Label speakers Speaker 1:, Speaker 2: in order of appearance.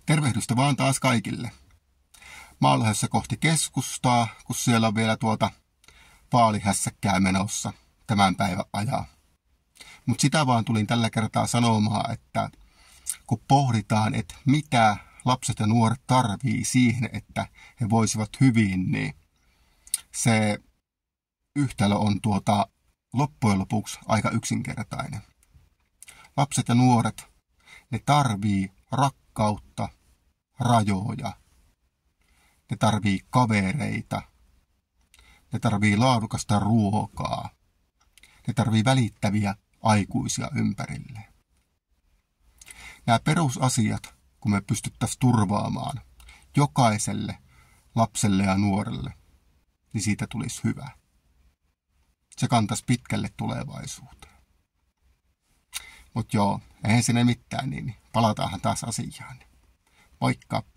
Speaker 1: Tervehdystä vaan taas kaikille. Mä oon lähdössä kohti keskustaa, kun siellä on vielä vaalihässäkkää menossa tämän päivän ajan. Mutta sitä vaan tulin tällä kertaa sanomaan, että kun pohditaan, että mitä lapset ja nuoret tarvii siihen, että he voisivat hyvin, niin se yhtälö on loppujen lopuksi aika yksinkertainen. Lapset ja nuoret, ne tarvii rakkautta, rajoja. Ne tarvii kavereita. Ne tarvii laadukasta ruokaa. Ne tarvii välittäviä aikuisia ympärilleen. Nämä perusasiat, kun me pystyttäisiin turvaamaan jokaiselle lapselle ja nuorelle, niin siitä tulisi hyvä. Se kantaisi pitkälle tulevaisuuteen. Mutta joo, eihän sinne mitään, niin palataanhan taas asiaan. Moikka!